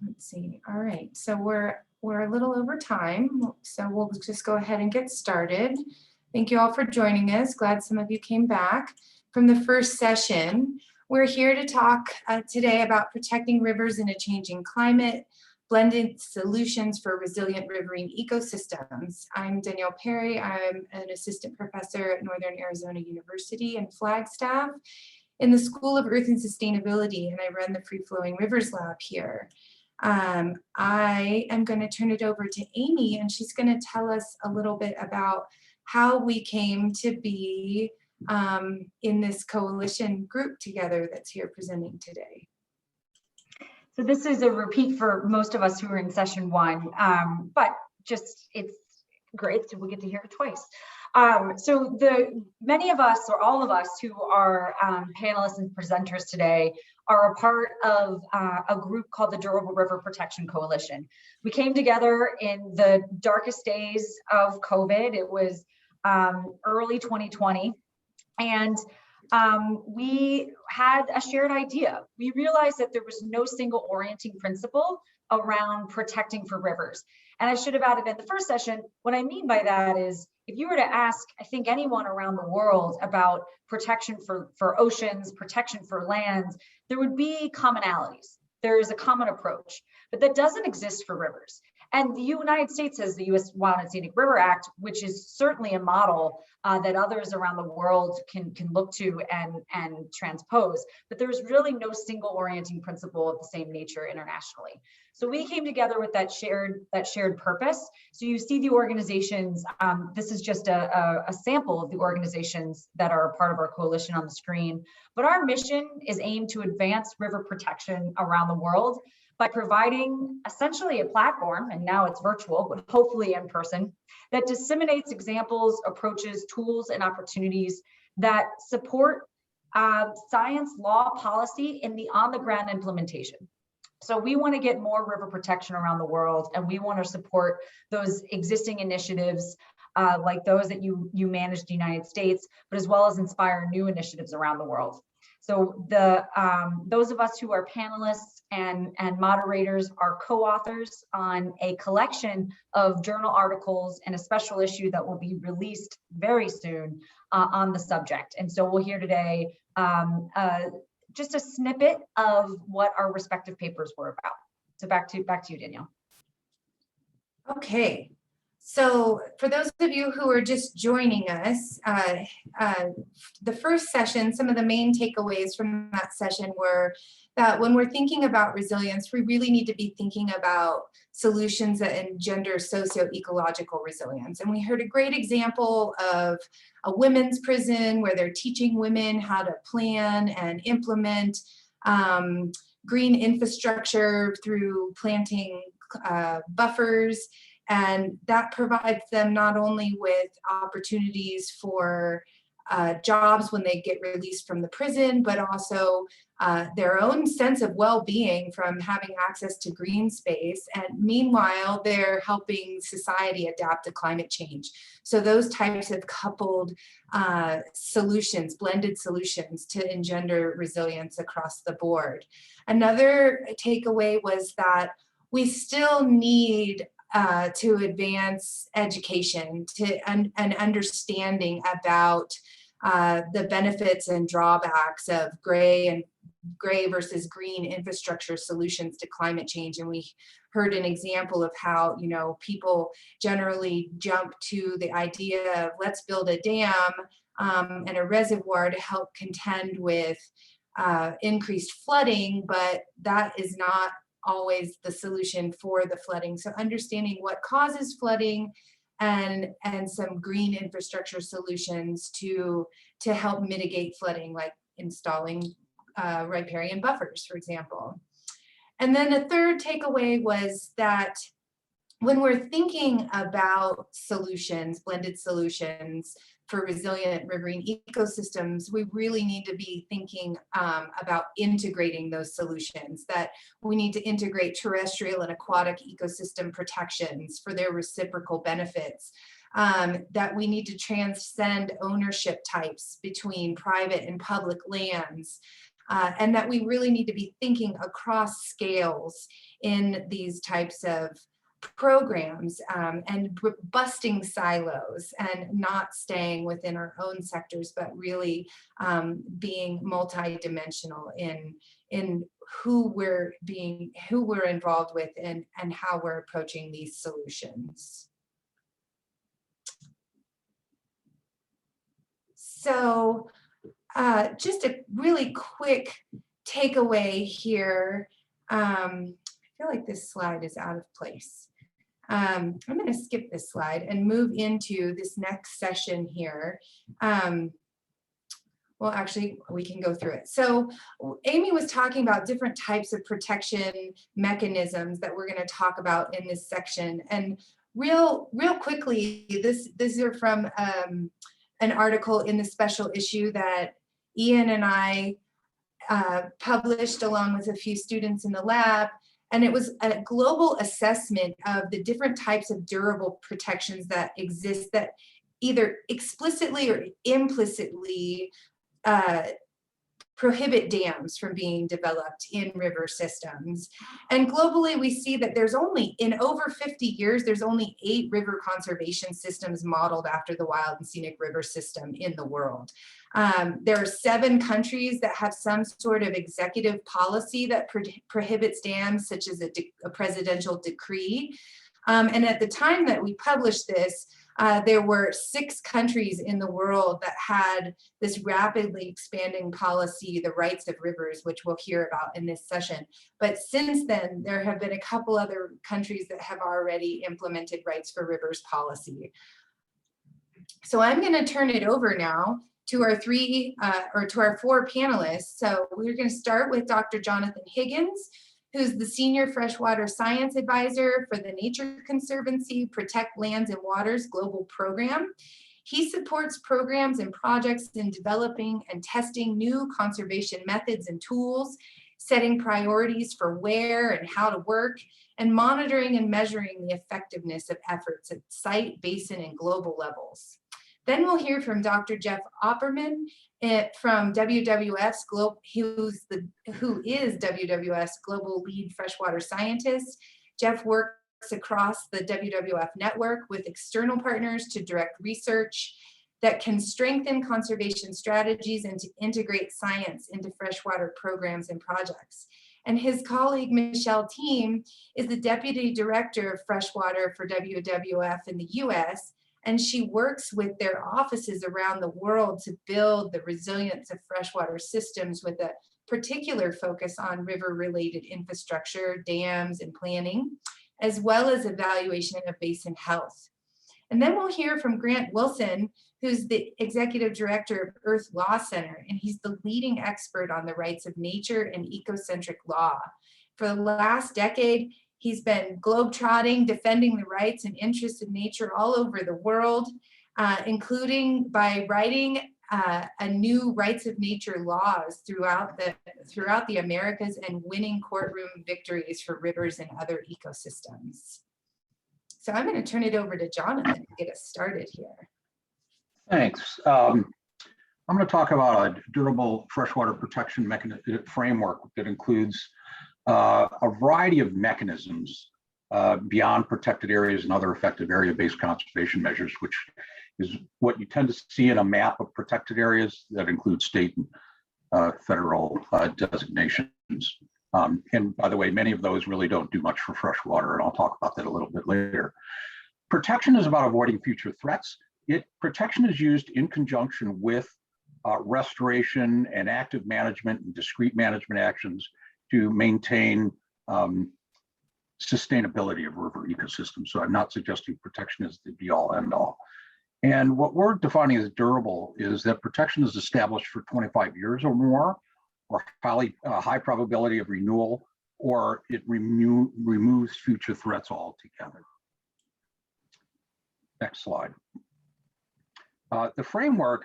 Let's see. All right, so we're a little over time, so we'll just go ahead and get started. Thank you all for joining us. Glad some of you came back from the first session. We're here to talk today about protecting rivers in a changing climate, blended solutions for resilient riverine ecosystems. I'm Denielle Perry. I'm an assistant professor at Northern Arizona University in Flagstaff in the School of Earth and Sustainability, and I run the Free Flowing Rivers Lab here. I am going to turn it over to Amy, and she's going to tell us a little bit about how we came to be in this coalition group together that's here presenting today. So this is a repeat for most of us who are in session one, but just it's great that we get to hear it twice. So many of us, or all of us who are panelists and presenters today, are a part of a group called the Durable River Protection Coalition. We came together in the darkest days of COVID. It was early 2020, and we had a shared idea. We realized that there was no single orienting principle around protecting for rivers. And I should have added in the first session, what I mean by that is, if you were to ask, I think, anyone around the world about protection for oceans, protection for lands, there would be commonalities. There is a common approach, but that doesn't exist for rivers. And the United States has the U.S. Wild and Scenic River Act, which is certainly a model that others around the world can look to and transpose. But there's really no single orienting principle of the same nature internationally. So we came together with that shared purpose. So you see the organizations. This is just a sample of the organizations that are a part of our coalition on the screen. But our mission is aimed to advance river protection around the world by providing essentially a platform, and now it's virtual, but hopefully in person, that disseminates examples, approaches, tools, and opportunities that support science, law, policy in the on-the-ground implementation. So we want to get more river protection around the world, and we want to support those existing initiatives like those that you manage in the United States, but as well as inspire new initiatives around the world. So those of us who are panelists and moderators are co-authors on a collection of journal articles and a special issue that will be released very soon on the subject. And so we'll hear today just a snippet of what our respective papers were about. So back to you, Denielle. Okay. So for those of you who are just joining us, the first session, some of the main takeaways from that session were that when we're thinking about resilience, we really need to be thinking about solutions that engender socio-ecological resilience. And we heard a great example of a women's prison where they're teaching women how to plan and implement green infrastructure through planting buffers. And that provides them not only with opportunities for jobs when they get released from the prison, but also their own sense of well-being from having access to green space. And meanwhile, they're helping society adapt to climate change. So those types of coupled solutions, blended solutions to engender resilience across the board. Another takeaway was that we still need to advance education and understanding about the benefits and drawbacks of gray versus green infrastructure solutions to climate change. And we heard an example of how, people generally jump to the idea of let's build a dam and a reservoir to help contend with increased flooding, but that is not always the solution for the flooding. So understanding what causes flooding and some green infrastructure solutions to help mitigate flooding, like installing riparian buffers, for example. And then the third takeaway was that when we're thinking about solutions, blended solutions for resilient riverine ecosystems, we really need to be thinking about integrating those solutions, that we need to integrate terrestrial and aquatic ecosystem protections for their reciprocal benefits, that we need to transcend ownership types between private and public lands, and that we really need to be thinking across scales in these types of programs, and busting silos and not staying within our own sectors, but really being multidimensional in who we're involved with and how we're approaching these solutions. So just a really quick takeaway here. I feel like this slide is out of place. I'm going to skip this slide and move into this next session here. Well, actually, we can go through it. So Amy was talking about different types of protection mechanisms that we're going to talk about in this section. And real quickly, these are from an article in the special issue that Ian and I published along with a few students in the lab. And it was a global assessment of the different types of durable protections that exist that either explicitly or implicitly prohibit dams from being developed in river systems. And globally, we see that there's only, in over 50 years, there's only 8 river conservation systems modeled after the wild and scenic river system in the world. There are 7 countries that have some sort of executive policy that prohibits dams, such as a presidential decree. And at the time that we published this, there were 6 countries in the world that had this rapidly expanding policy, the rights of rivers, which we'll hear about in this session. But since then, there have been a couple other countries that have already implemented rights for rivers policy. So I'm going to turn it over now to our 4 panelists. So we're going to start with Dr. Jonathan Higgins, who's the Senior Freshwater Science Advisor for the Nature Conservancy Protect Lands and Waters Global Program. He supports programs and projects in developing and testing new conservation methods and tools, setting priorities for where and how to work, and monitoring and measuring the effectiveness of efforts at site, basin, and global levels. Then we'll hear from Dr. Jeff Opperman from WWF's who is WWF's Global Lead Freshwater Scientist. Jeff works across the WWF network with external partners to direct research that can strengthen conservation strategies and to integrate science into freshwater programs and projects. And his colleague, Michelle Team, is the Deputy Director of Freshwater for WWF in the US, and she works with their offices around the world to build the resilience of freshwater systems with a particular focus on river-related infrastructure, dams, and planning, as well as evaluation of basin health. And then we'll hear from Grant Wilson, who's the Executive Director of Earth Law Center, and he's the leading expert on the rights of nature and ecocentric law. For the last decade, he's been globetrotting, defending the rights and interests of nature all over the world, including by writing a new rights of nature laws throughout the Americas and winning courtroom victories for rivers and other ecosystems. So I'm going to turn it over to Jonathan to get us started here. Thanks. I'm going to talk about a durable freshwater protection framework that includes a variety of mechanisms beyond protected areas and other effective area-based conservation measures, which is what you tend to see in a map of protected areas that include state and federal designations. And by the way, many of those really don't do much for freshwater, and I'll talk about that a little bit later. Protection is about avoiding future threats. Protection is used in conjunction with restoration and active management and discrete management actions to maintain sustainability of river ecosystems. So I'm not suggesting protection is the be-all, end-all. And what we're defining as durable is that protection is established for 25 years or more, or high probability of renewal, or it removes future threats altogether. Next slide. The framework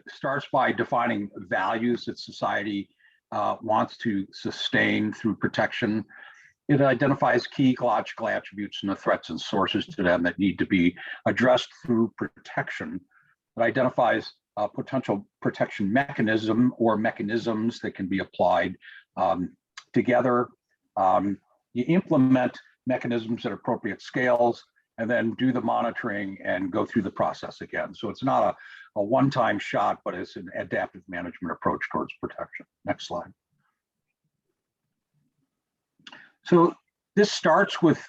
starts by defining values that society wants to sustain through protection. It identifies key ecological attributes and the threats and sources to them that need to be addressed through protection. It identifies potential protection mechanism or mechanisms that can be applied together. You implement mechanisms at appropriate scales, and then do the monitoring and go through the process again. So it's not a one-time shot, but it's an adaptive management approach towards protection. Next slide. So this starts with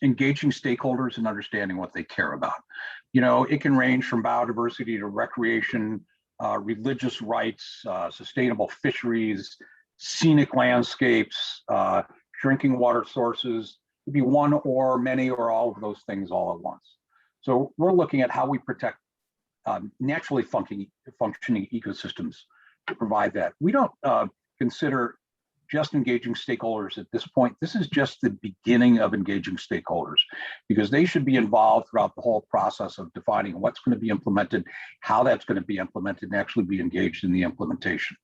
engaging stakeholders and understanding what they care about. You know, it can range from biodiversity to recreation, religious rights, sustainable fisheries, scenic landscapes, drinking water sources. It could be one or many or all of those things all at once. So we're looking at how we protect naturally functioning ecosystems to provide that. We don't consider just engaging stakeholders at this point. This is just the beginning of engaging stakeholders, because they should be involved throughout the whole process of defining what's going to be implemented, how that's going to be implemented, and actually be engaged in the implementation,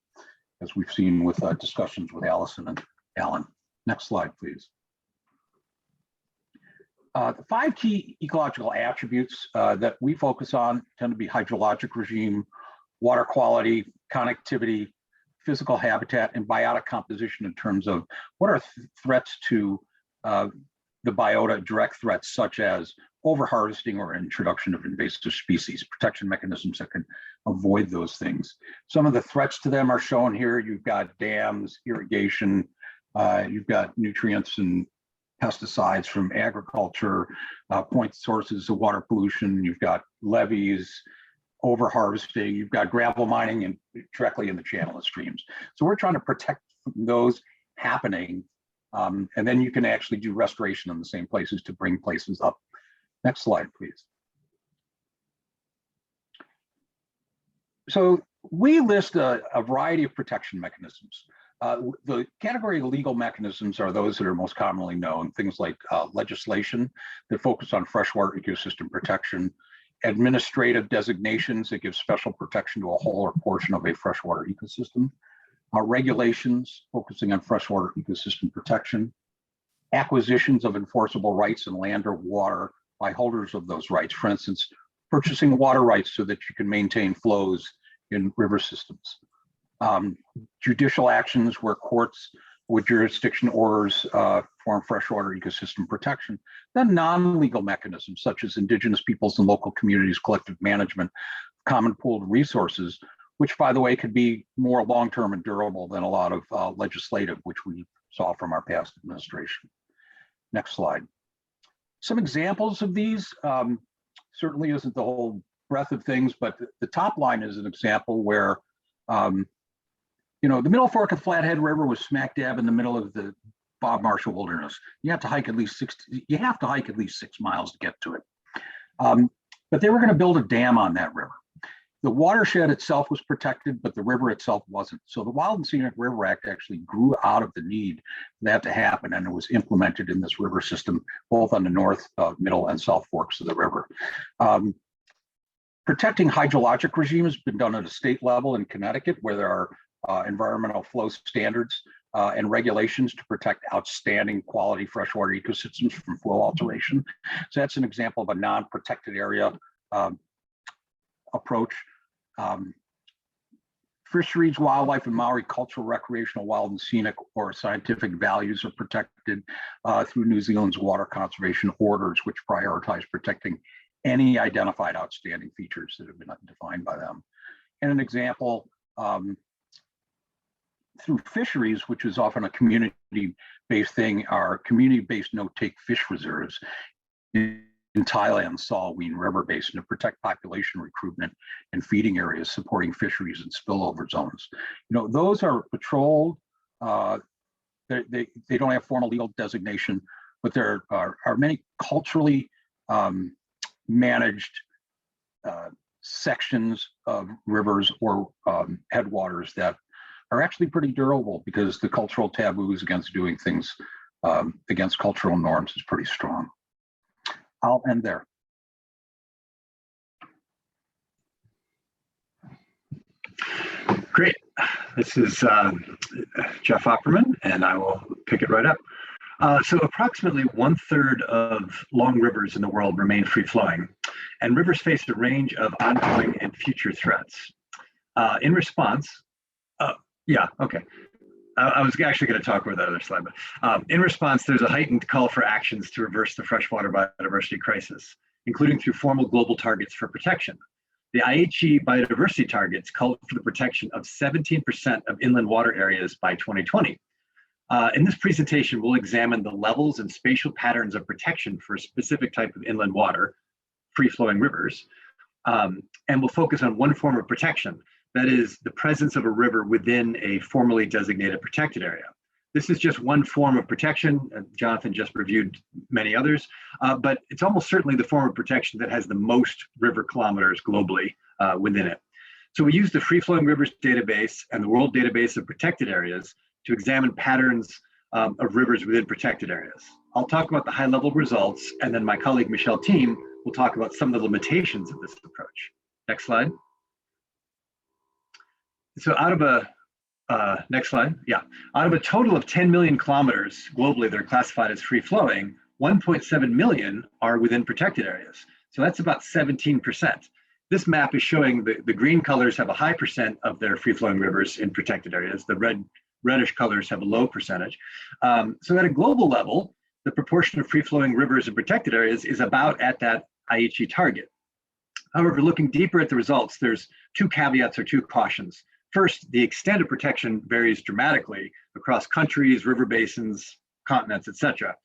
as we've seen with discussions with Allison and Alan. Next slide, please. The 5 key ecological attributes that we focus on tend to be hydrologic regime, water quality, connectivity, physical habitat, and biotic composition in terms of what are threats to the biota, direct threats such as overharvesting or introduction of invasive species, protection mechanisms that can avoid those things. Some of the threats to them are shown here. You've got dams, irrigation, you've got nutrients and pesticides from agriculture, point sources of water pollution, you've got levees, overharvesting, you've got gravel mining and directly in the channel of streams. So we're trying to protect those happening, and then you can actually do restoration in the same places to bring places up. Next slide, please. So we list a variety of protection mechanisms. The category of legal mechanisms are those that are most commonly known, things like legislation that focus on freshwater ecosystem protection, administrative designations that give special protection to a whole or portion of a freshwater ecosystem, regulations focusing on freshwater ecosystem protection, acquisitions of enforceable rights in land or water by holders of those rights. For instance, purchasing water rights so that you can maintain flows in river systems. Judicial actions where courts with jurisdiction orders form freshwater ecosystem protection. Then non-legal mechanisms such as indigenous peoples and local communities, collective management, common pooled resources, which by the way could be more long-term and durable than a lot of legislative, which we saw from our past administration. Next slide. Some examples of these, certainly isn't the whole breadth of things, but the top line is an example where you know, the Middle Fork of Flathead River was smack dab in the middle of the Bob Marshall Wilderness. You have to hike at least 6 miles to get to it. But they were going to build a dam on that river. The watershed itself was protected, but the river itself wasn't. So the Wild and Scenic River Act actually grew out of the need for that to happen, and it was implemented in this river system, both on the north, middle, and south forks of the river. Protecting hydrologic regime has been done at a state level in Connecticut, where there are environmental flow standards and regulations to protect outstanding quality freshwater ecosystems from flow alteration. So that's an example of a non-protected area approach. Fisheries, wildlife, and Maori cultural, recreational, wild, and scenic or scientific values are protected through New Zealand's water conservation orders, which prioritize protecting any identified outstanding features that have been defined by them. And an example, through fisheries, which is often a community-based thing, are community-based no-take fish reserves in Thailand's Salween River Basin to protect population recruitment and feeding areas, supporting fisheries and spillover zones. You know, those are patrolled. They don't have formal legal designation, but there are many culturally managed sections of rivers or headwaters that are actually pretty durable, because the cultural taboos against doing things against cultural norms is pretty strong. I'll end there. Great. This is Jeff Opperman, and I will pick it right up. So approximately 1/3 of long rivers in the world remain free flowing, and rivers face a range of ongoing and future threats. In response, yeah, okay. I was actually going to talk about that other slide, but in response, there's a heightened call for actions to reverse the freshwater biodiversity crisis, including through formal global targets for protection. The IHE biodiversity targets called for the protection of 17% of inland water areas by 2020. In this presentation, we'll examine the levels and spatial patterns of protection for a specific type of inland water, free-flowing rivers, and we'll focus on one form of protection, that is the presence of a river within a formally designated protected area. This is just one form of protection. Jonathan just reviewed many others, but it's almost certainly the form of protection that has the most river kilometers globally within it. So we use the Free Flowing Rivers database and the World Database of Protected Areas to examine patterns of rivers within protected areas. I'll talk about the high-level results, and then my colleague Michelle Team will talk about some of the limitations of this approach. Next slide. So out of a, next slide, yeah. Out of a total of 10 million kilometers globally that are classified as free-flowing, 1.7 million are within protected areas. So that's about 17%. This map is showing the green colors have a high percent of their free-flowing rivers in protected areas. The reddish colors have a low percentage. So at a global level, the proportion of free-flowing rivers in protected areas is about at that IHE target. However, looking deeper at the results, there's two caveats or two cautions. First, the extent of protection varies dramatically across countries, river basins, continents, etc.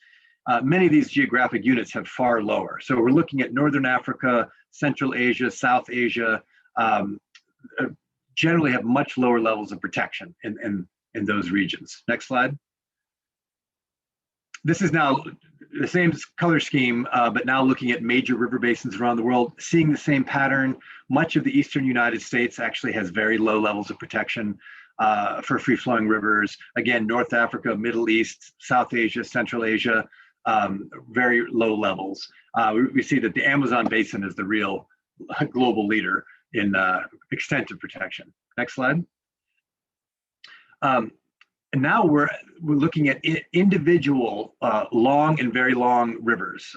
Many of these geographic units have far lower. So we're looking at Northern Africa, Central Asia, South Asia, generally have much lower levels of protection in those regions. Next slide. This is now the same color scheme, but now looking at major river basins around the world, seeing the same pattern. Much of the eastern United States actually has very low levels of protection for free-flowing rivers. Again, North Africa, Middle East, South Asia, Central Asia, very low levels. We see that the Amazon basin is the real global leader in extent of protection. Next slide. And now we're looking at individual long and very long rivers,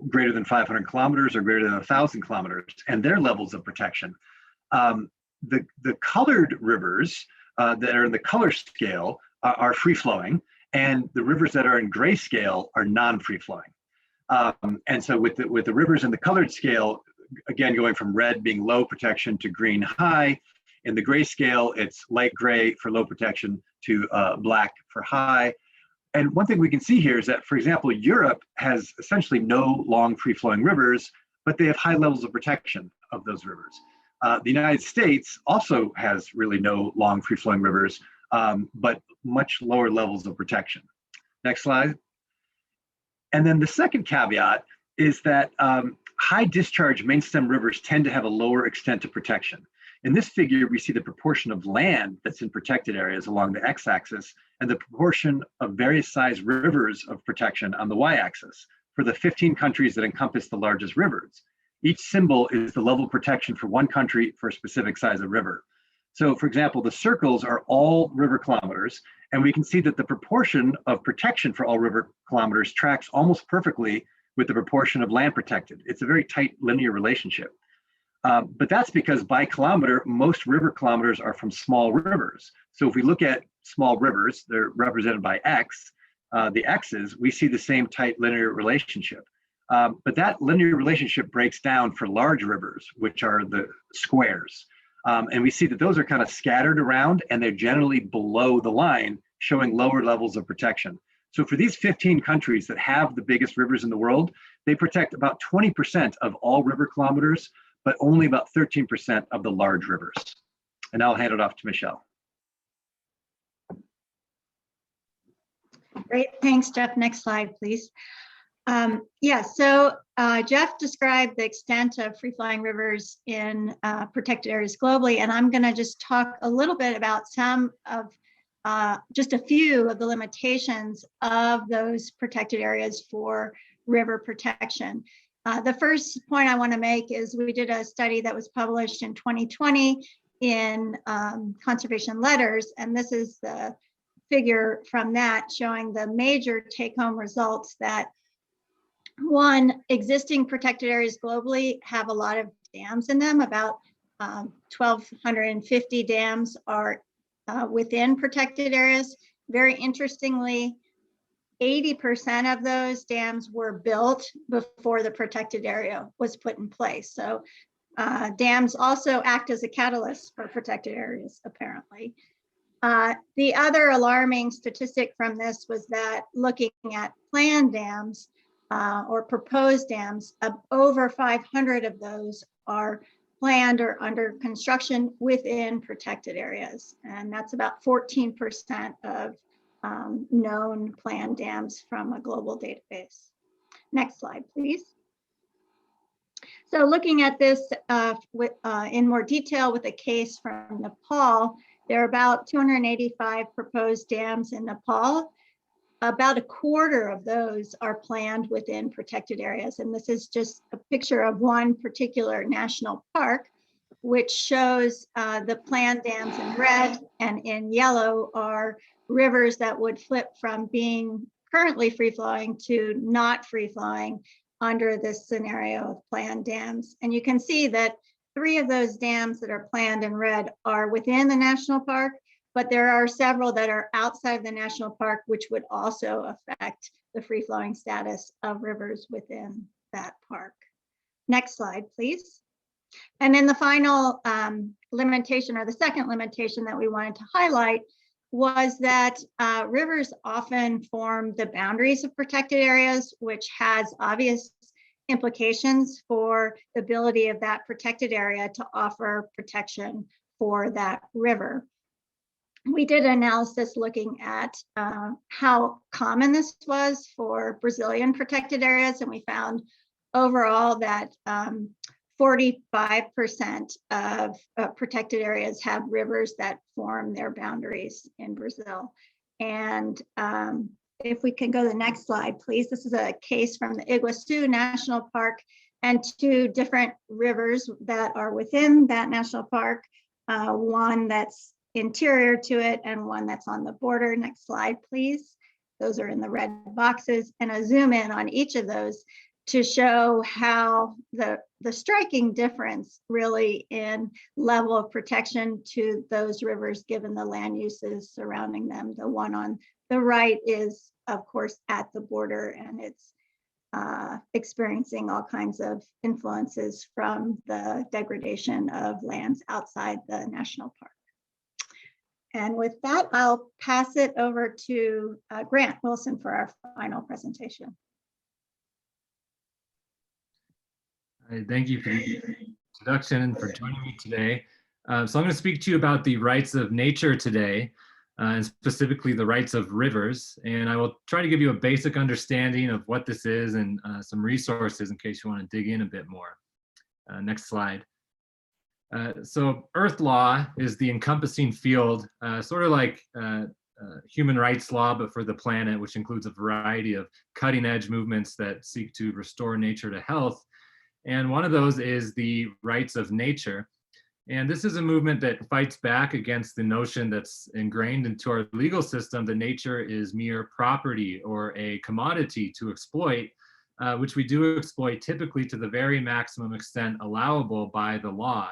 greater than 500 kilometers or greater than 1,000 kilometers, and their levels of protection. The colored rivers that are in the color scale are free-flowing, and the rivers that are in grayscale are non-free-flowing. And so with the rivers in the colored scale, again, going from red being low protection to green high. In the grayscale, it's light gray for low protection to black for high. And one thing we can see here is that, for example, Europe has essentially no long free-flowing rivers, but they have high levels of protection of those rivers. The United States also has really no long free-flowing rivers, but much lower levels of protection. Next slide. And then the second caveat is that high discharge main stem rivers tend to have a lower extent of protection. In this figure, we see the proportion of land that's in protected areas along the x-axis and the proportion of various size rivers of protection on the y-axis for the 15 countries that encompass the largest rivers. Each symbol is the level of protection for one country for a specific size of river. So for example, the circles are all river kilometers, and we can see that the proportion of protection for all river kilometers tracks almost perfectly with the proportion of land protected. It's a very tight linear relationship. But that's because by kilometer, most river kilometers are from small rivers. So if we look at small rivers, they're represented by X, the X's, we see the same tight linear relationship. But that linear relationship breaks down for large rivers, which are the squares. And we see that those are kind of scattered around and they're generally below the line, showing lower levels of protection. So for these 15 countries that have the biggest rivers in the world, they protect about 20% of all river kilometers, but only about 13% of the large rivers. And I'll hand it off to Michelle. Great, thanks, Jeff. Next slide, please. So Jeff described the extent of free-flowing rivers in protected areas globally, and I'm going to just talk a little bit about some of just a few of the limitations of those protected areas for river protection. The first point I want to make is we did a study that was published in 2020 in Conservation Letters, and this is the figure from that showing the major take-home results that One, existing protected areas globally have a lot of dams in them. About 1,250 dams are within protected areas. Very interestingly, 80% of those dams were built before the protected area was put in place. So dams also act as a catalyst for protected areas, apparently. The other alarming statistic from this was that looking at planned dams or proposed dams, over 500 of those are planned or under construction within protected areas. And that's about 14% of known planned dams from a global database. Next slide, please. So looking at this in more detail with a case from Nepal, there are about 285 proposed dams in Nepal. About a quarter of those are planned within protected areas. And this is just a picture of one particular national park, which shows the planned dams in red, and in yellow are rivers that would flip from being currently free-flowing to not free-flowing under this scenario of planned dams. And you can see that 3 of those dams that are planned in red are within the national park, but there are several that are outside the national park, which would also affect the free-flowing status of rivers within that park. Next slide, please. And then the final limitation, or the second limitation that we wanted to highlight, was that rivers often form the boundaries of protected areas, which has obvious implications for the ability of that protected area to offer protection for that river. We did analysis looking at how common this was for Brazilian protected areas, and we found overall that 45% of protected areas have rivers that form their boundaries in Brazil. And if we can go to the next slide, please. This is a case from the Iguaçu National Park and 2 different rivers that are within that national park, one that's interior to it and one that's on the border. Next slide, please. Those are in the red boxes, and a zoom in on each of those to show how the striking difference really in level of protection to those rivers given the land uses surrounding them. The one on the right is, of course, at the border, and it's experiencing all kinds of influences from the degradation of lands outside the national park. And with that, I'll pass it over to Grant Wilson for our final presentation. Thank you for the introduction and for joining me today. So I'm going to speak to you about the rights of nature today, and specifically the rights of rivers. And I will try to give you a basic understanding of what this is and some resources in case you want to dig in a bit more. Next slide. So Earth law is the encompassing field, sort of like human rights law, but for the planet, which includes a variety of cutting edge movements that seek to restore nature to health. And one of those is the rights of nature. And this is a movement that fights back against the notion that's ingrained into our legal system that nature is mere property or a commodity to exploit, which we do exploit typically to the very maximum extent allowable by the law.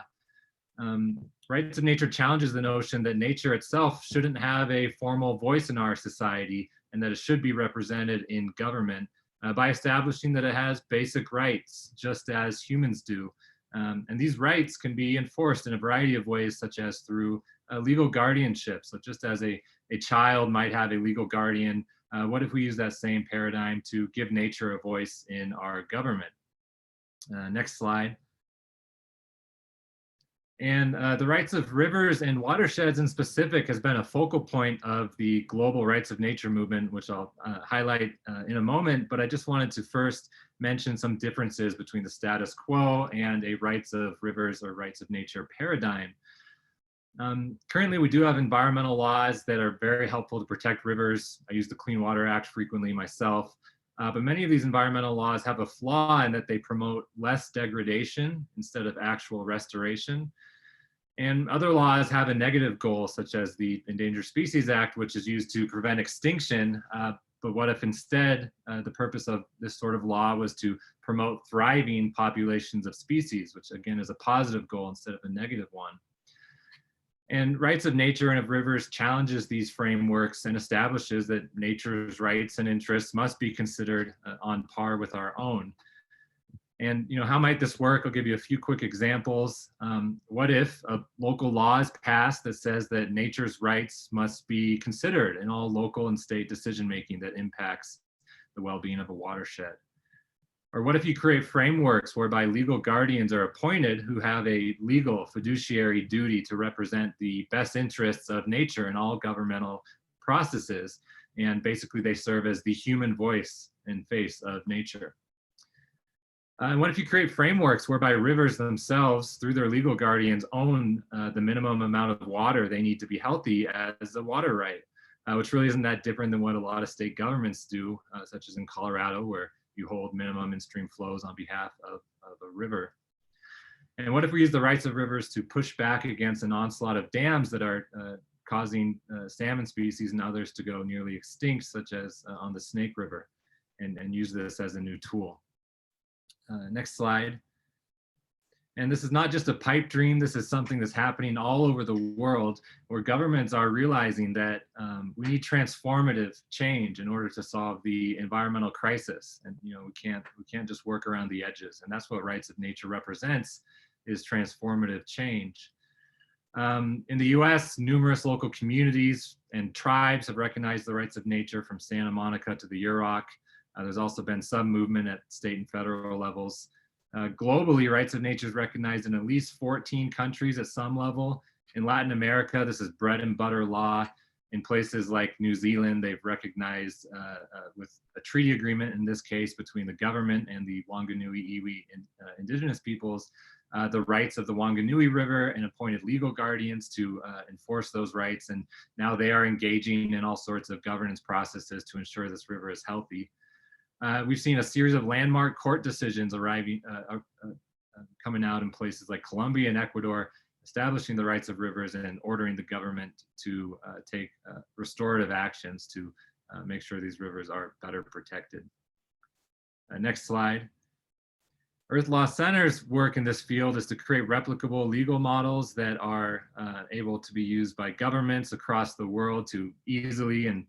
Rights of nature challenges the notion that nature itself shouldn't have a formal voice in our society and that it should be represented in government. By establishing that it has basic rights, just as humans do. And these rights can be enforced in a variety of ways, such as through legal guardianship. So just as a child might have a legal guardian, what if we use that same paradigm to give nature a voice in our government? Next slide. And the rights of rivers and watersheds in specific has been a focal point of the global rights of nature movement, which I'll highlight in a moment. But I just wanted to first mention some differences between the status quo and a rights of rivers or rights of nature paradigm. Currently, we do have environmental laws that are very helpful to protect rivers. I use the Clean Water Act frequently myself. But many of these environmental laws have a flaw in that they promote less degradation instead of actual restoration. And other laws have a negative goal, such as the Endangered Species Act, which is used to prevent extinction, But what if instead the purpose of this sort of law was to promote thriving populations of species, which again is a positive goal instead of a negative one? And rights of nature and of rivers challenges these frameworks and establishes that nature's rights and interests must be considered on par with our own. And how might this work? I'll give you a few quick examples. What if a local law is passed that says that nature's rights must be considered in all local and state decision-making that impacts the well-being of a watershed? Or what if you create frameworks whereby legal guardians are appointed who have a legal fiduciary duty to represent the best interests of nature in all governmental processes, and basically they serve as the human voice and face of nature? And what if you create frameworks whereby rivers themselves, through their legal guardians, own the minimum amount of water they need to be healthy as a water right, which really isn't that different than what a lot of state governments do, such as in Colorado, where you hold minimum in-stream flows on behalf of a river. And what if we use the rights of rivers to push back against an onslaught of dams that are causing salmon species and others to go nearly extinct, such as on the Snake River, and use this as a new tool? Next slide. And this is not just a pipe dream. This is something that's happening all over the world, where governments are realizing that we need transformative change in order to solve the environmental crisis. And we can't just work around the edges. And that's what rights of nature represents, is transformative change. In the US, numerous local communities and tribes have recognized the rights of nature, from Santa Monica to the Yurok. There's also been some movement at state and federal levels. Globally, rights of nature is recognized in at least 14 countries at some level. In Latin America, this is bread and butter law. In places like New Zealand, they've recognized with a treaty agreement, in this case, between the government and the Wanganui Iwi indigenous peoples, the rights of the Wanganui River, and appointed legal guardians to enforce those rights. And now they are engaging in all sorts of governance processes to ensure this river is healthy. We've seen a series of landmark court decisions coming out in places like Colombia and Ecuador, establishing the rights of rivers and ordering the government to take restorative actions to make sure these rivers are better protected. Next slide. Earth Law Center's work in this field is to create replicable legal models that are able to be used by governments across the world to easily and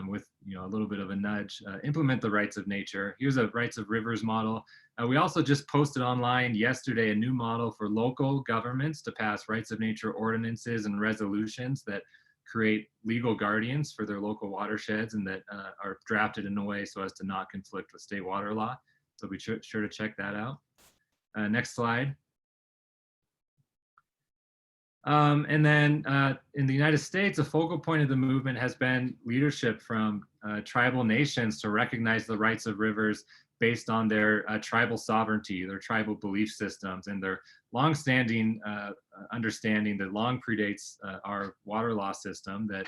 with a little bit of a nudge, implement the rights of nature. Here's a rights of rivers model. We also just posted online yesterday a new model for local governments to pass rights of nature ordinances and resolutions that create legal guardians for their local watersheds, and that are drafted in a way so as to not conflict with state water law. So be sure to check that out. Next slide. And then in the United States, a focal point of the movement has been leadership from tribal nations to recognize the rights of rivers based on their tribal sovereignty, their tribal belief systems, and their longstanding understanding that long predates our water law system, that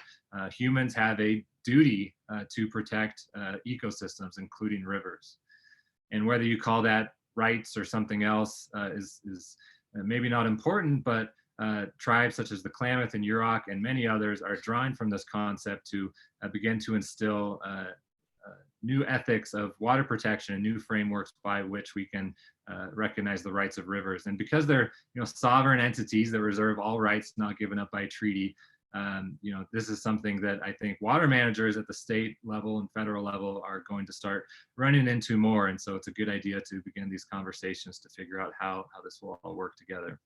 humans have a duty to protect ecosystems, including rivers. And whether you call that rights or something else is maybe not important, but tribes such as the Klamath and Yurok and many others are drawing from this concept to begin to instill new ethics of water protection and new frameworks by which we can recognize the rights of rivers. And because they're sovereign entities that reserve all rights not given up by treaty, this is something that I think water managers at the state level and federal level are going to start running into more. And so it's a good idea to begin these conversations to figure out how this will all work together.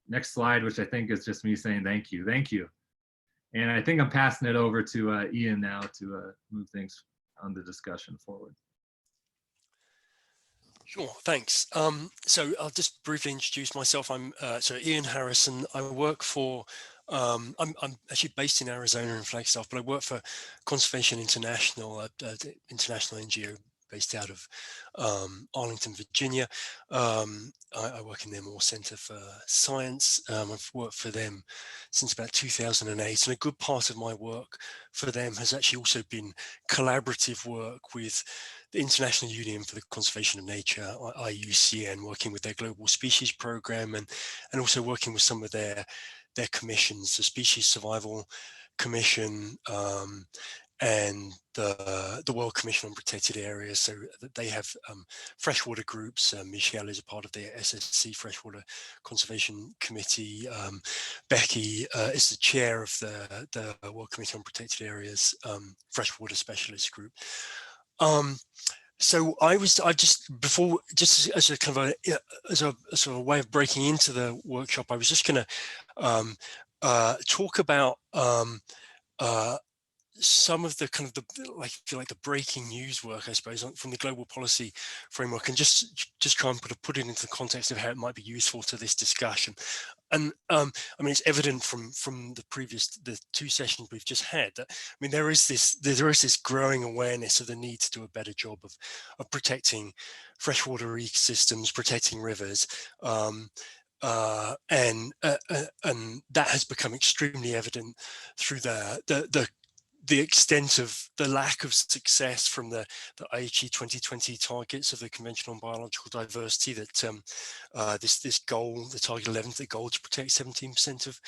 Next slide, which I think is just me saying thank you. Thank you. And I think I'm passing it over to Ian now to move things on the discussion forward. Sure, thanks. So I'll just briefly introduce myself. I'm Ian Harrison. I work for, I'm actually based in Arizona in Flagstaff, but I work for Conservation International, an international NGO based out of Arlington, Virginia. I work in their Moore Center for Science. I've worked for them since about 2008, and a good part of my work for them has actually also been collaborative work with the International Union for the Conservation of Nature, IUCN, working with their Global Species Program, and also working with some of their commissions, the Species Survival Commission, and the World Commission on Protected Areas. So they have freshwater groups. Michelle is a part of the SSC Freshwater Conservation Committee. Becky is the chair of the World Commission on Protected Areas Freshwater Specialist Group. So I just as a kind of as a sort of way of breaking into the workshop, I was just going to talk about some of the kind of the breaking news work, I suppose, from the global policy framework, and just try and put it into the context of how it might be useful to this discussion. And I mean, it's evident from the two sessions we've just had that, I mean, there is this growing awareness of the need to do a better job of protecting freshwater ecosystems, protecting rivers. And that has become extremely evident through the extent of the lack of success from the Aichi 2020 targets of the Convention on Biological Diversity, that this goal, the target 11, the goal to protect 17% of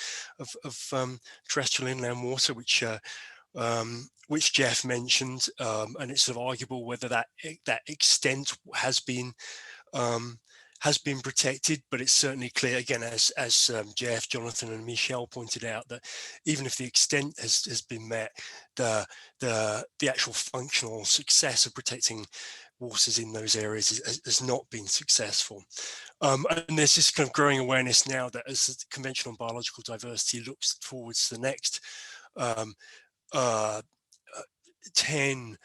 terrestrial inland water, which Jeff mentioned, and it's sort of arguable whether that extent has been protected, but it's certainly clear, again, as Jeff, Jonathan, and Michelle pointed out, that even if the extent has been met, the actual functional success of protecting waters in those areas has not been successful. And there's this kind of growing awareness now that as the Convention on Biological Diversity looks towards the next 10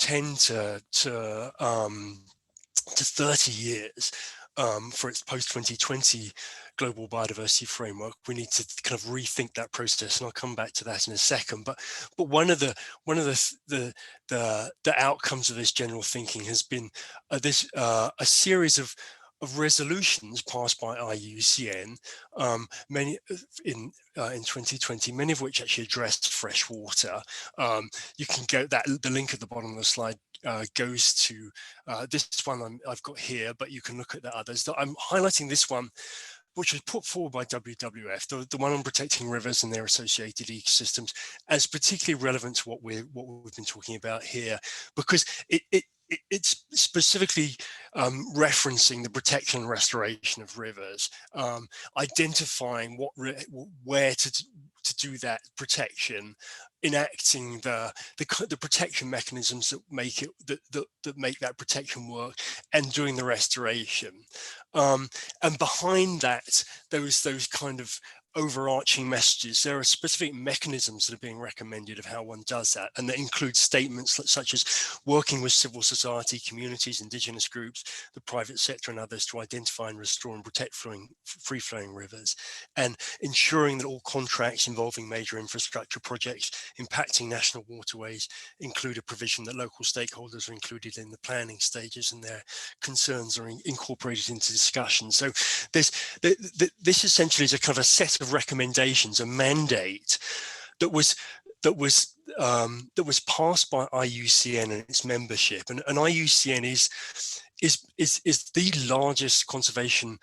to 30 years for its post-2020 global biodiversity framework, we need to kind of rethink that process, and I'll come back to that in a second. But one of the outcomes of this general thinking has been a series of resolutions passed by IUCN, many in 2020, many of which actually addressed fresh water. You can go the link at the bottom of the slide goes to this one I've got here, but you can look at the others. I'm highlighting this one, which was put forward by WWF, the one on protecting rivers and their associated ecosystems, as particularly relevant to what we've been talking about here, because it's specifically referencing the protection and restoration of rivers, identifying where to do that protection, enacting the protection mechanisms that make that protection work, and doing the restoration. And behind that, those kind of overarching messages, there are specific mechanisms that are being recommended of how one does that, and that includes statements such as working with civil society, communities, indigenous groups, the private sector, and others to identify and restore and protect free-flowing rivers, and ensuring that all contracts involving major infrastructure projects impacting national waterways include a provision that local stakeholders are included in the planning stages and their concerns are incorporated into discussion. So this essentially is a kind of a set of recommendations, a mandate that was passed by IUCN and its membership. And IUCN is the largest conservation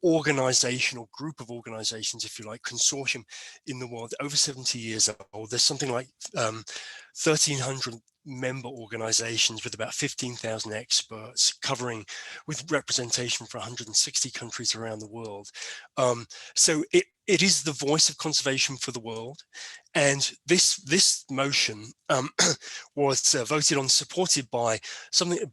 organization or group of organizations, if you like, consortium in the world, over 70 years old. There's something like 1,300 member organizations with about 15,000 experts covering with representation for 160 countries around the world. So it is the voice of conservation for the world. And this motion was voted on, supported by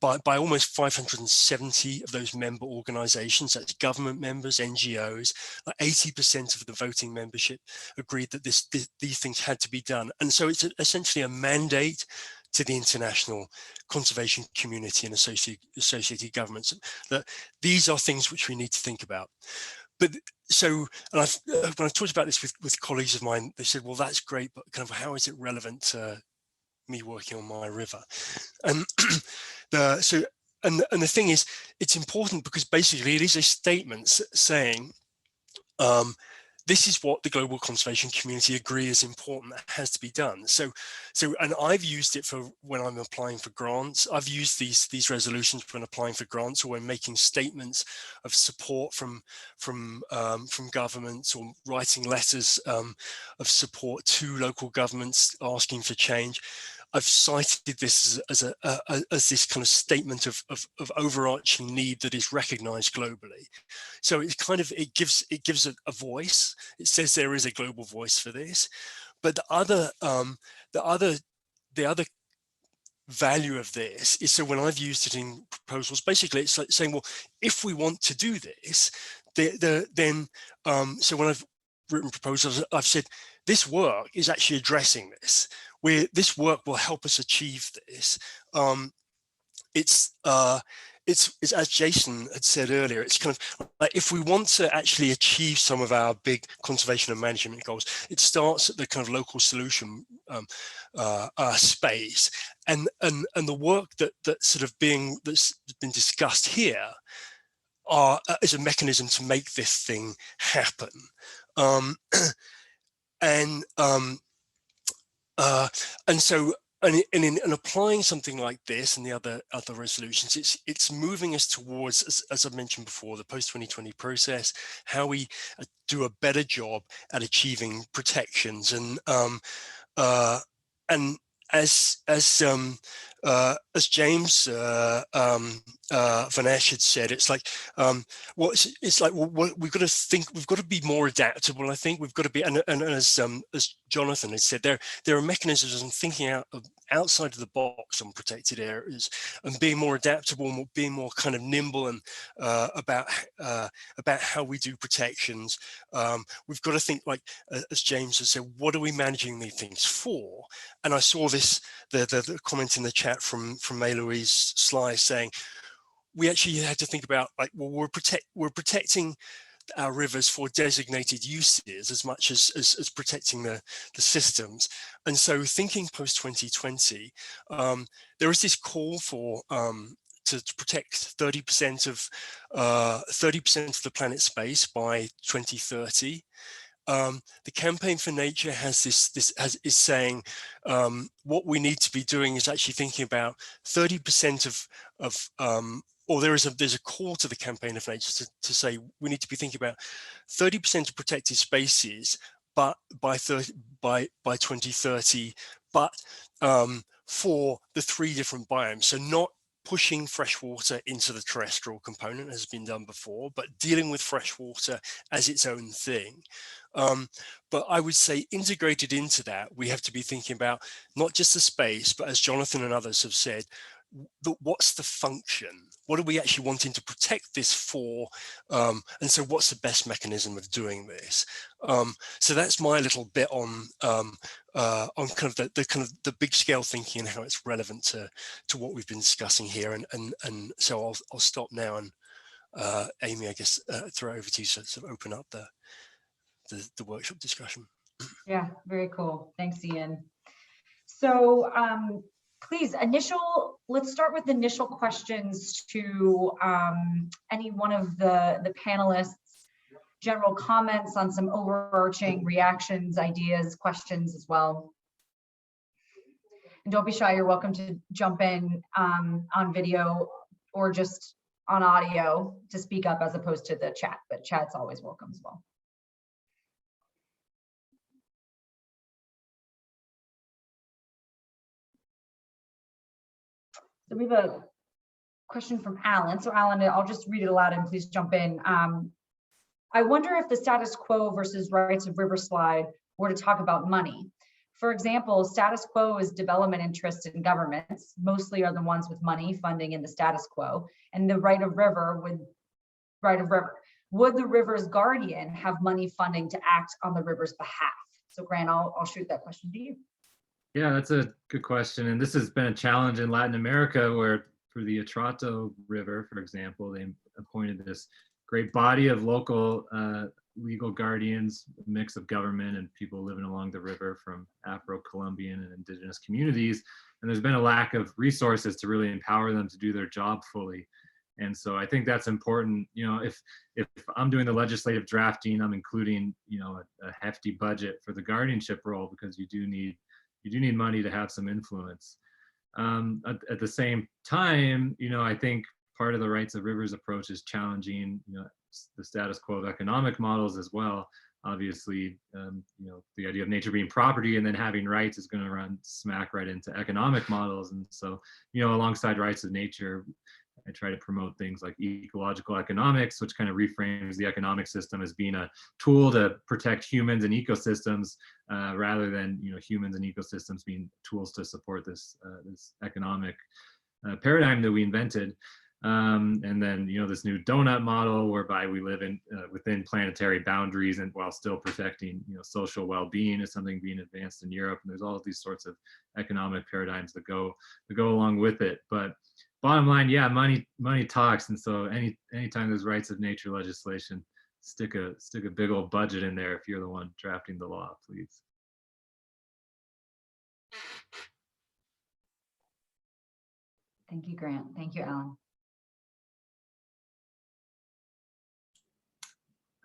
by almost 570 of those member organizations. That's government members, NGOs. 80% of the voting membership agreed that these things had to be done. And so it's essentially a mandate to the international conservation community and associated governments that these are things which we need to think about. But so, and when I've talked about this with colleagues of mine, they said, well, that's great, but kind of how is it relevant to me working on my river? And the thing is, it's important because basically it is a statement saying this is what the global conservation community agree is important, that has to be done. So and I've used it for when I'm applying for grants. I've used these resolutions when applying for grants or when making statements of support from governments, or writing letters of support to local governments asking for change. I've cited this as this kind of statement of overarching need that is recognized globally. So it gives a voice. It says there is a global voice for this. But the other value of this is, so when I've used it in proposals, basically it's like saying, well, if we want to do this, then so when I've written proposals, I've said this work is actually addressing this, where this work will help us achieve this. It's as Jason had said earlier, it's kind of like, if we want to actually achieve some of our big conservation and management goals, it starts at the kind of local solution space, and the work that's been discussed here is a mechanism to make this thing happen. And in applying something like this and the other resolutions, it's moving us towards, as I mentioned before, the post-2020 process, how we do a better job at achieving protections. And as James Van Esch had said, it's like, we've got to think, we've got to be more adaptable. I think we've got to be, and as Jonathan has said, there are mechanisms in thinking outside of the box on protected areas, and being more adaptable and being more kind of nimble and about how we do protections. We've got to think, like as James has said, what are we managing these things for? And I saw the comment in the chat from May-Louise Sly saying, we actually had to think about, like, well, we're protecting our rivers for designated uses as much as protecting the systems. And so thinking post 2020, there is this call for to protect 30% of the planet's space by 2030. The Campaign for Nature has is saying what we need to be doing is actually thinking about 30% or there's a call to the Campaign of Nature to say we need to be thinking about 30% of protected spaces, but by 2030, but for the 3 different biomes. So not pushing freshwater into the terrestrial component has been done before, but dealing with freshwater as its own thing. But I would say integrated into that, we have to be thinking about not just the space, but as Jonathan and others have said, what's the function? What are we actually wanting to protect this for? And so what's the best mechanism of doing this? So that's my little bit on kind of the big scale thinking and how it's relevant to what we've been discussing here. And so I'll stop now, and Amy, I guess, throw it over to you to sort of open up the workshop discussion. Yeah, very cool. Thanks, Ian. So please, let's start with initial questions to any one of the panelists, general comments on some overarching reactions, ideas, questions as well. And don't be shy, you're welcome to jump in on video or just on audio to speak up as opposed to the chat, but chat's always welcome as well. So we have a question from Alan. So Alan, I'll just read it aloud and please jump in. I wonder if the status quo versus rights of river slide were to talk about money. For example, status quo is development interests in governments, mostly are the ones with money funding in the status quo, and the right of river. Would the river's guardian have money funding to act on the river's behalf? So Grant, I'll shoot that question to you. Yeah, that's a good question. And this has been a challenge in Latin America, where for the Atrato River, for example, they appointed this great body of local legal guardians, a mix of government and people living along the river from Afro-Colombian and indigenous communities. And there's been a lack of resources to really empower them to do their job fully. And so I think that's important. You know, if I'm doing the legislative drafting, I'm including, you know, a hefty budget for the guardianship role, because you do need money to have some influence. At the same time, you know, I think part of the rights of rivers approach is challenging, you know, the status quo of economic models as well. Obviously, you know, the idea of nature being property and then having rights is going to run smack right into economic models. And so, you know, alongside rights of nature, I try to promote things like ecological economics, which kind of reframes the economic system as being a tool to protect humans and ecosystems, rather than, you know, humans and ecosystems being tools to support this this economic paradigm that we invented. And then, you know, this new donut model whereby we live in within planetary boundaries and while still protecting, you know, social well-being is something being advanced in Europe. And there's all of these sorts of economic paradigms that go along with it. But bottom line, yeah, money talks. And so anytime there's rights of nature legislation, stick a big old budget in there if you're the one drafting the law, please. Thank you, Grant. Thank you, Alan.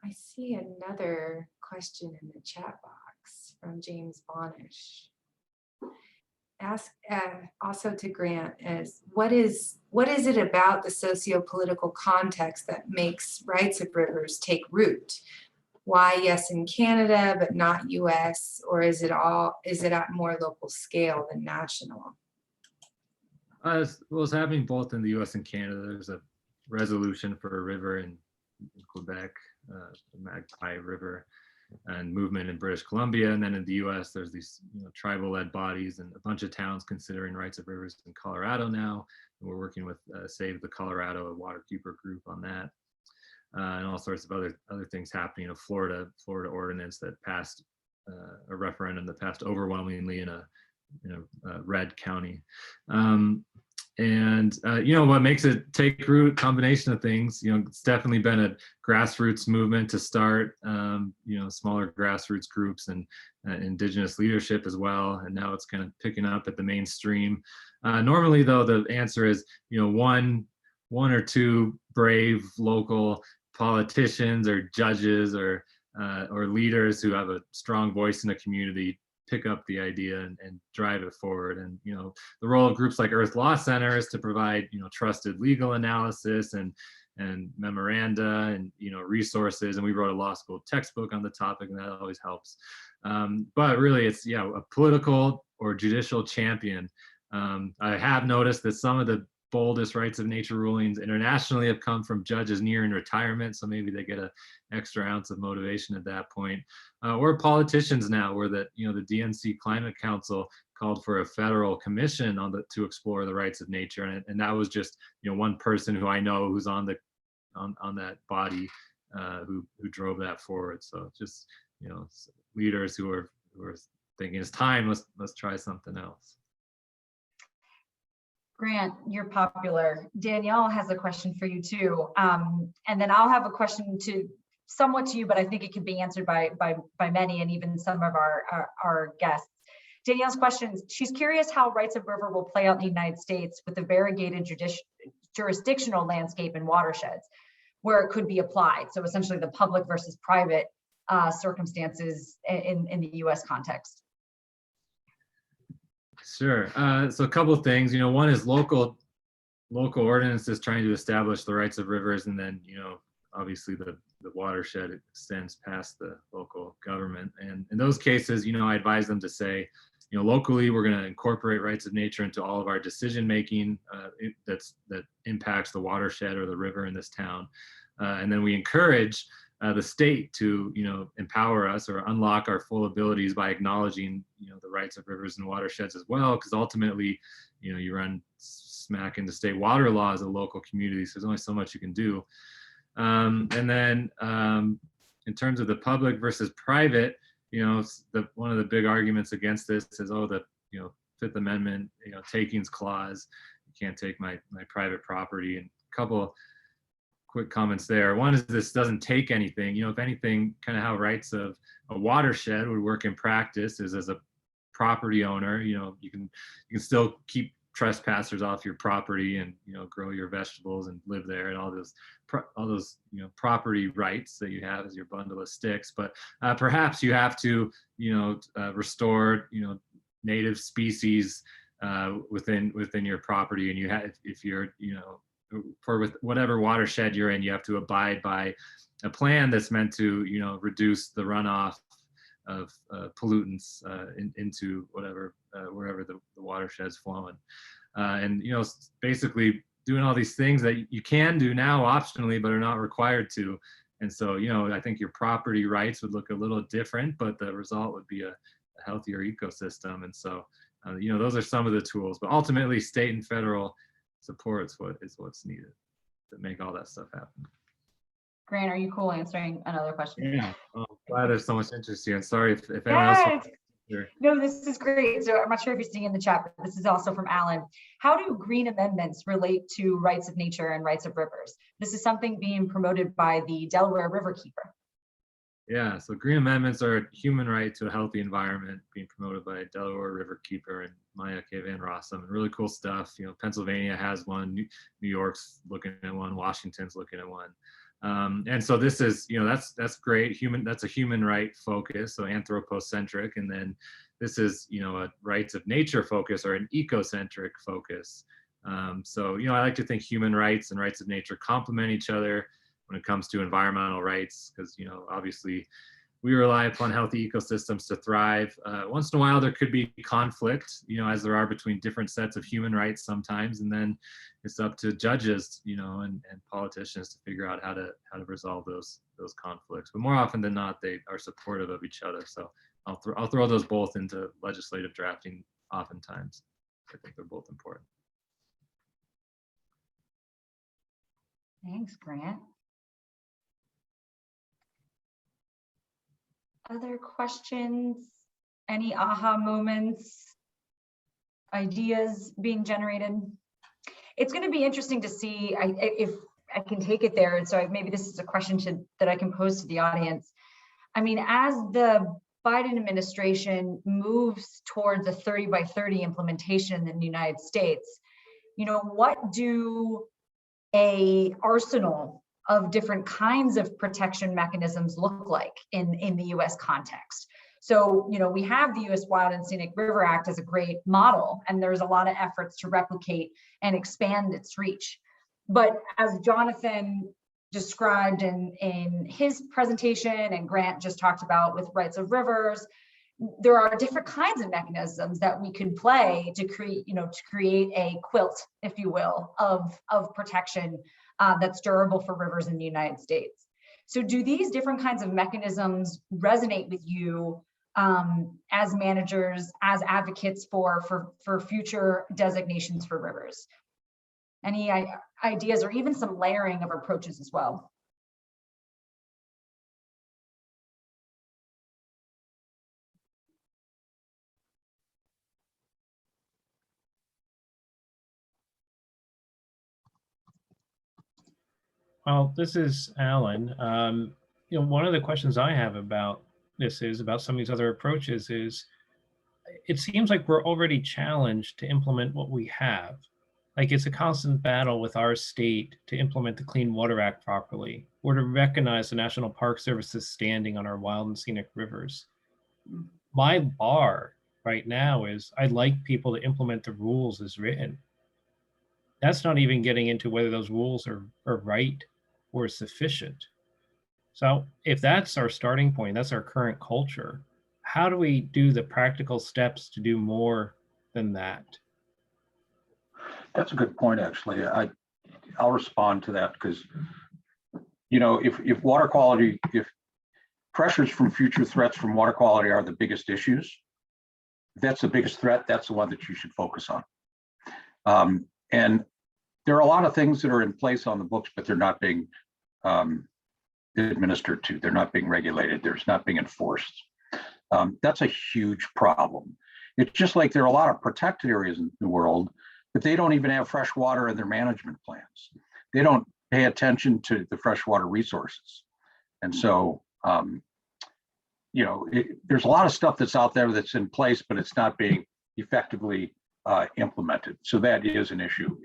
I see another question in the chat box from James Bonish. Ask also to Grant is what is it about the socio-political context that makes rights of rivers take root? Why yes in Canada but not US, or is it at more local scale than national? Well, it's happening both in the US and Canada. There's a resolution for a river in Quebec, the Magpie River, and movement in British Columbia. And then in the US, there's these, you know, tribal-led bodies and a bunch of towns considering rights of rivers in Colorado now. And we're working with Save the Colorado, a waterkeeper group on that. And all sorts of other things happening. A Florida ordinance that passed, a referendum that passed overwhelmingly in a red county. And you know, what makes it take root, combination of things. You know, it's definitely been a grassroots movement to start, you know, smaller grassroots groups and indigenous leadership as well. And now it's kind of picking up at the mainstream. Normally though, the answer is, you know, one or two brave local politicians or judges or leaders who have a strong voice in the community pick up the idea and drive it forward. And, you know, the role of groups like Earth Law Center is to provide, you know, trusted legal analysis and memoranda and, you know, resources. And we wrote a law school textbook on the topic, and that always helps. But really it's, yeah, a political or judicial champion. I have noticed that some of the boldest rights of nature rulings internationally have come from judges nearing retirement, so maybe they get an extra ounce of motivation at that point. Or politicians now, where the DNC Climate Council called for a federal commission to explore the rights of nature, and that was just, you know, one person who I know who's on that body who drove that forward. So just, you know, leaders who are thinking it's time, let's try something else. Grant, you're popular. Danielle has a question for you too. And then I'll have a question somewhat to you, but I think it can be answered by many and even some of our guests. Danielle's question is, she's curious how rights of river will play out in the United States with the variegated jurisdictional landscape and watersheds where it could be applied. So essentially the public versus private circumstances in the US context. Sure. So a couple of things, you know, one is local ordinances trying to establish the rights of rivers, and then, you know, obviously the watershed extends past the local government. And in those cases, you know, I advise them to say, you know, locally, we're going to incorporate rights of nature into all of our decision making that impacts the watershed or the river in this town. And then we encourage the state to, you know, empower us or unlock our full abilities by acknowledging, you know, the rights of rivers and watersheds as well, because ultimately, you know, you run smack into state water law as a local community, so there's only so much you can do. And then in terms of the public versus private, you know, one of the big arguments against this is, oh, the, you know, Fifth Amendment, you know, takings clause, you can't take my private property. And a couple quick comments there. One is this doesn't take anything. You know, if anything, kind of how rights of a watershed would work in practice is, as a property owner, you know, you can still keep trespassers off your property and, grow your vegetables and live there, and all those property rights that you have as your bundle of sticks. But perhaps you have to, restore, native species within your property, and you have, if you're, for with whatever watershed you're in, you have to abide by a plan that's meant to, reduce the runoff of pollutants into whatever wherever the watershed's flowing, and basically doing all these things that you can do now optionally but are not required to. And so I think your property rights would look a little different, but the result would be a healthier ecosystem. And so those are some of the tools, but ultimately state and federal support is what's needed to make all that stuff happen. Grant, are you cool answering another question? Yeah, I'm glad there's so much interest here, and sorry if anyone else wants to hear. No, this is great. So I'm not sure if you're seeing in the chat, but this is also from Alan. How do green amendments relate to rights of nature and rights of rivers? This is something being promoted by the Delaware Riverkeeper. Yeah, so green amendments are a human right to a healthy environment being promoted by Delaware Riverkeeper and Maya K. Van Rossum. Really cool stuff. Pennsylvania has one, New York's looking at one, Washington's looking at one. And so this is, that's great. That's a human right focus, so anthropocentric. And then this is, a rights of nature focus or an ecocentric focus. So, I like to think human rights and rights of nature complement each other when it comes to environmental rights, because, obviously we rely upon healthy ecosystems to thrive. Once in a while, there could be conflict, as there are between different sets of human rights sometimes, and then it's up to judges, and politicians to figure out how to resolve those conflicts. But more often than not, they are supportive of each other. So I'll throw those both into legislative drafting oftentimes. I think they're both important. Thanks, Grant. Other questions? Any aha moments? Ideas being generated? It's going to be interesting to see if I can take it there. And so maybe this is a question that I can pose to the audience. I mean, as the Biden administration moves towards a 30 by 30 implementation in the United States, what do a arsenal of different kinds of protection mechanisms look like in the US context? So, we have the US Wild and Scenic River Act as a great model, and there's a lot of efforts to replicate and expand its reach. But as Jonathan described in his presentation, and Grant just talked about with rights of rivers, there are different kinds of mechanisms that we could play to create a quilt, if you will, of protection that's durable for rivers in the United States. So do these different kinds of mechanisms resonate with you as managers, as advocates for future designations for rivers? Any ideas, or even some layering of approaches as well? Well, this is Alan. One of the questions I have about this is about some of these other approaches is, it seems like we're already challenged to implement what we have. Like, it's a constant battle with our state to implement the Clean Water Act properly, or to recognize the National Park Service's standing on our wild and scenic rivers. My bar right now is I'd like people to implement the rules as written. That's not even getting into whether those rules are right or sufficient. So if that's our starting point, that's our current culture, how do we do the practical steps to do more than that? That's a good point, actually. I'll respond to that because, if water quality, if pressures from future threats from water quality are the biggest issues, if that's the biggest threat, that's the one that you should focus on. And there are a lot of things that are in place on the books, but they're not being administered to. They're not being regulated. They're not being enforced. That's a huge problem. It's just like there are a lot of protected areas in the world, but they don't even have fresh water in their management plans. They don't pay attention to the freshwater resources. And so, there's a lot of stuff that's out there that's in place, but it's not being effectively implemented. So that is an issue.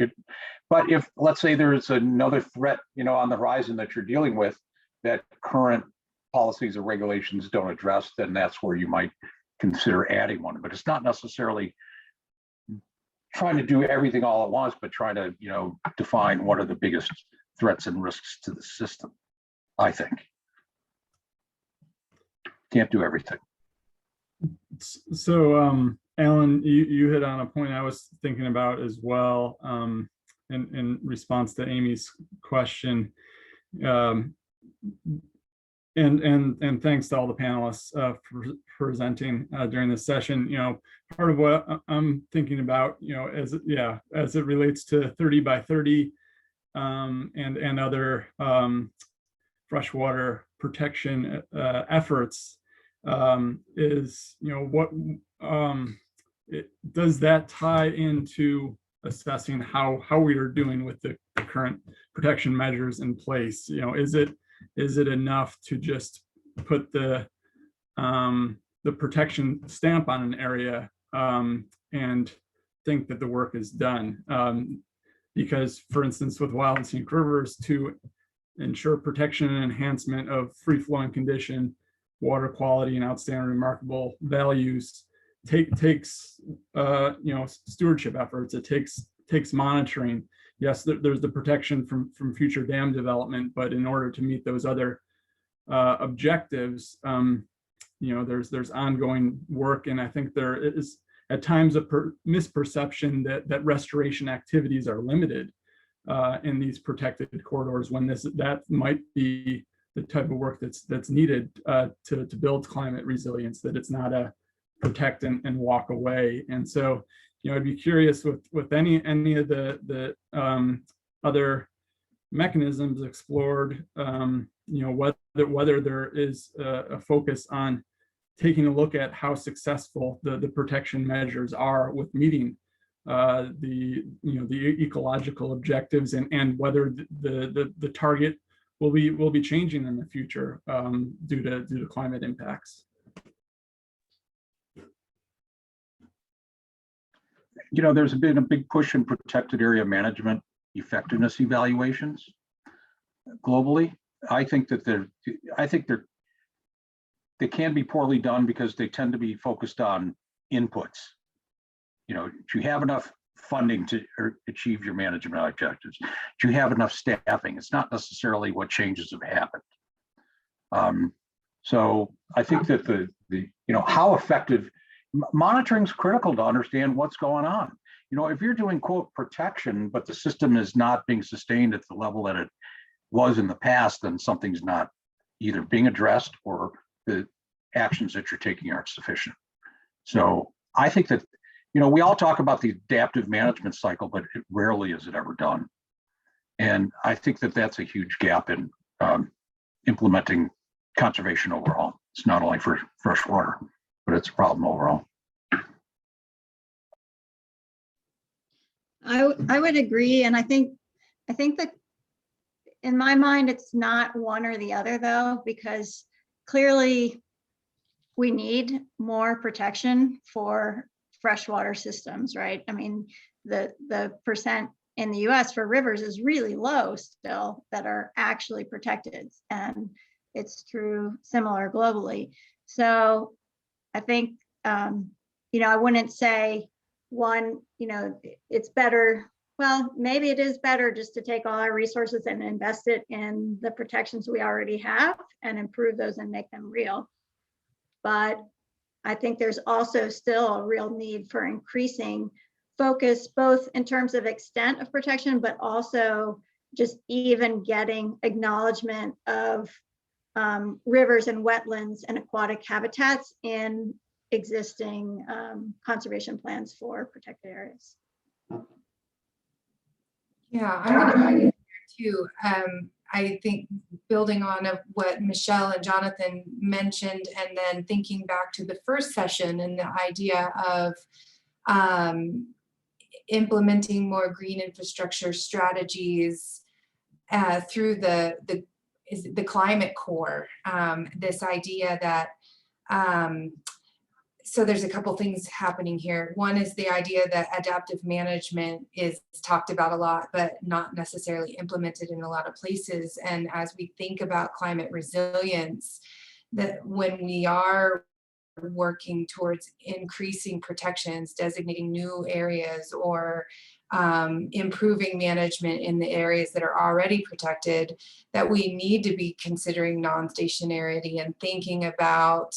But if, let's say there's another threat, on the horizon that you're dealing with that current policies or regulations don't address, then that's where you might consider adding one. But it's not necessarily trying to do everything all at once, but trying to, define what are the biggest threats and risks to the system, I think. Can't do everything. So, Alan, you hit on a point I was thinking about as well, in response to Amy's question. And thanks to all the panelists for presenting during this session. Part of what I'm thinking about, as it relates to 30 by 30 and other freshwater protection efforts, is what does that tie into assessing how we are doing with the current protection measures in place? Is it enough to just put the protection stamp on an area and think that the work is done? Because, for instance, with wild and scenic rivers, to ensure protection and enhancement of free-flowing condition, water quality, and outstanding remarkable values takes stewardship efforts. It takes monitoring. Yes, there's the protection from future dam development, but in order to meet those other objectives, there's ongoing work, and I think there is at times a misperception that restoration activities are limited in these protected corridors, when that might be the type of work that's needed to build climate resilience, that it's not a protect and walk away. And so, I'd be curious with any of the other mechanisms explored, whether there is a focus on taking a look at how successful the protection measures are with meeting the ecological objectives, and whether the target will be changing in the future due to climate impacts. There's been a big push in protected area management effectiveness evaluations globally. I think they can be poorly done because they tend to be focused on inputs. Do you have enough funding to achieve your management objectives? Do you have enough staffing? It's not necessarily what changes have happened. So I think that the how effective monitoring is critical to understand what's going on. If you're doing quote protection, but the system is not being sustained at the level that it was in the past, then something's not either being addressed or the actions that you're taking aren't sufficient. So I think that, we all talk about the adaptive management cycle, but rarely is it ever done. And I think that that's a huge gap in implementing conservation overall. It's not only for freshwater, but it's a problem overall. I would agree, and I think that in my mind it's not one or the other, though, because clearly we need more protection for freshwater systems, right? I mean, the percent in the US for rivers is really low still that are actually protected, and it's true similar globally. So I think, I wouldn't say one, it's better. Well, maybe it is better just to take all our resources and invest it in the protections we already have and improve those and make them real. But I think there's also still a real need for increasing focus, both in terms of extent of protection, but also just even getting acknowledgement of rivers and wetlands and aquatic habitats in existing conservation plans for protected areas. Yeah, I'm going to argue here too. I think building on what Michelle and Jonathan mentioned, and then thinking back to the first session and the idea of implementing more green infrastructure strategies through the climate core. This idea that so there's a couple things happening here. One is the idea that adaptive management is talked about a lot, but not necessarily implemented in a lot of places. And as we think about climate resilience, that when we are working towards increasing protections, designating new areas, or improving management in the areas that are already protected, that we need to be considering non-stationarity and thinking about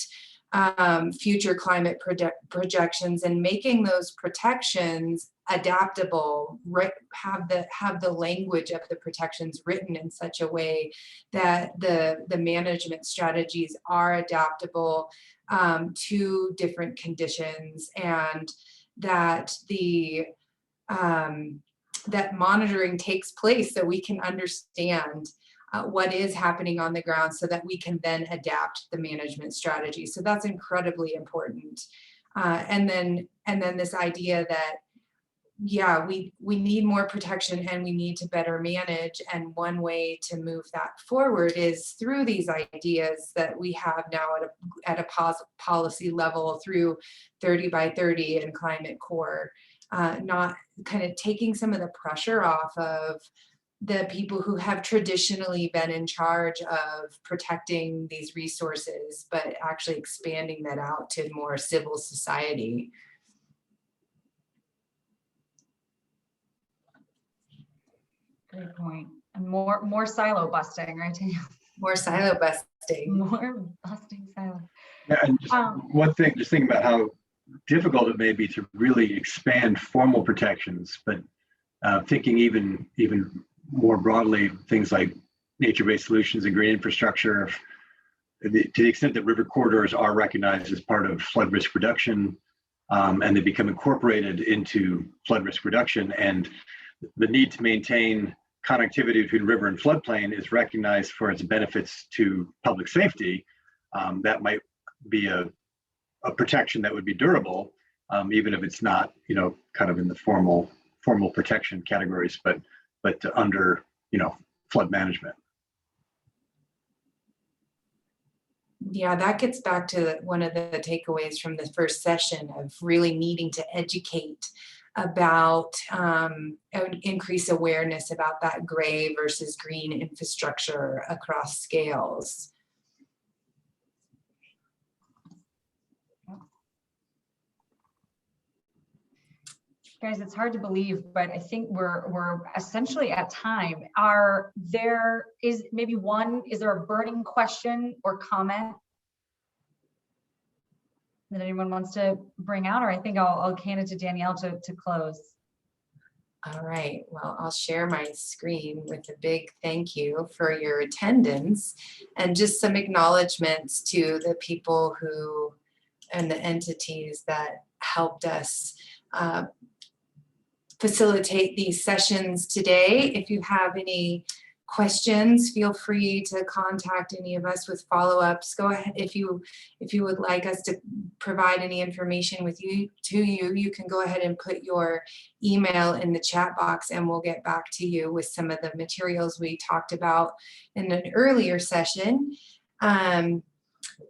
future climate projections and making those protections adaptable, right? Have the language of the protections written in such a way that the management strategies are adaptable to different conditions, and that that monitoring takes place so we can understand what is happening on the ground, so that we can then adapt the management strategy. So that's incredibly important. And then this idea that, yeah, we need more protection and we need to better manage. And one way to move that forward is through these ideas that we have now at a policy level through 30 by 30 and Climate Core, not kind of taking some of the pressure off of the people who have traditionally been in charge of protecting these resources, but actually expanding that out to more civil society. Great point. And more silo busting, right? More silo busting. More busting silo. Yeah, and just one thing, just think about how difficult it may be to really expand formal protections, but thinking even more broadly, things like nature-based solutions and green infrastructure, to the extent that river corridors are recognized as part of flood risk reduction, and they become incorporated into flood risk reduction, and the need to maintain connectivity between river and floodplain is recognized for its benefits to public safety, that might be a protection that would be durable, even if it's not, kind of in the formal protection categories, but under, flood management. Yeah, that gets back to one of the takeaways from the first session of really needing to educate about increase awareness about that gray versus green infrastructure across scales. Guys, it's hard to believe, but I think we're essentially at time. Is there a burning question or comment that anyone wants to bring out? Or I think I'll hand it to Danielle to close. All right, well, I'll share my screen with a big thank you for your attendance and just some acknowledgements to the people who and the entities that helped us facilitate these sessions today. If you have any questions, feel free to contact any of us with follow-ups. Go ahead, if you would like us to provide any information you can go ahead and put your email in the chat box, and we'll get back to you with some of the materials we talked about in an earlier session.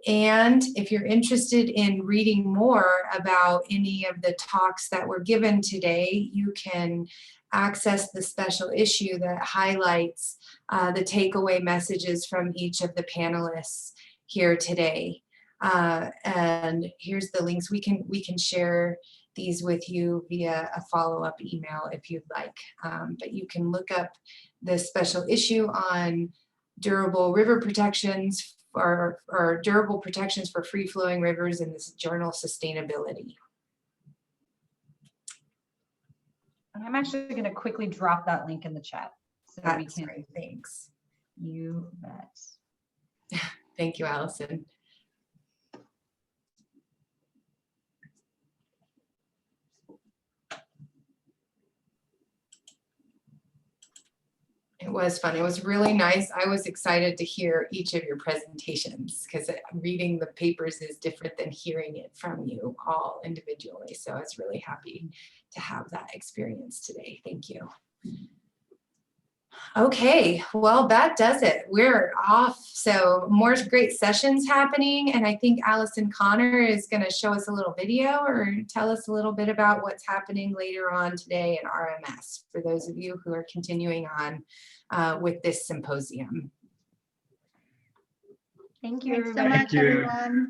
And if you're interested in reading more about any of the talks that were given today, you can access the special issue that highlights the takeaway messages from each of the panelists here today. And here's the links. We can share these with you via a follow-up email if you'd like. But you can look up the special issue on durable river protections or durable protections for free-flowing rivers in this journal Sustainability. I'm actually going to quickly drop that link in the chat so that we can. Great, thanks. You bet. Thank you, Allison. It was fun. It was really nice. I was excited to hear each of your presentations because reading the papers is different than hearing it from you all individually. So I was really happy to have that experience today. Thank you. Okay, well, that does it. We're off. So more great sessions happening. And I think Allison Connor is going to show us a little video or tell us a little bit about what's happening later on today in RMS for those of you who are continuing on with this symposium. Thank you, Thanks so everybody. much, everyone.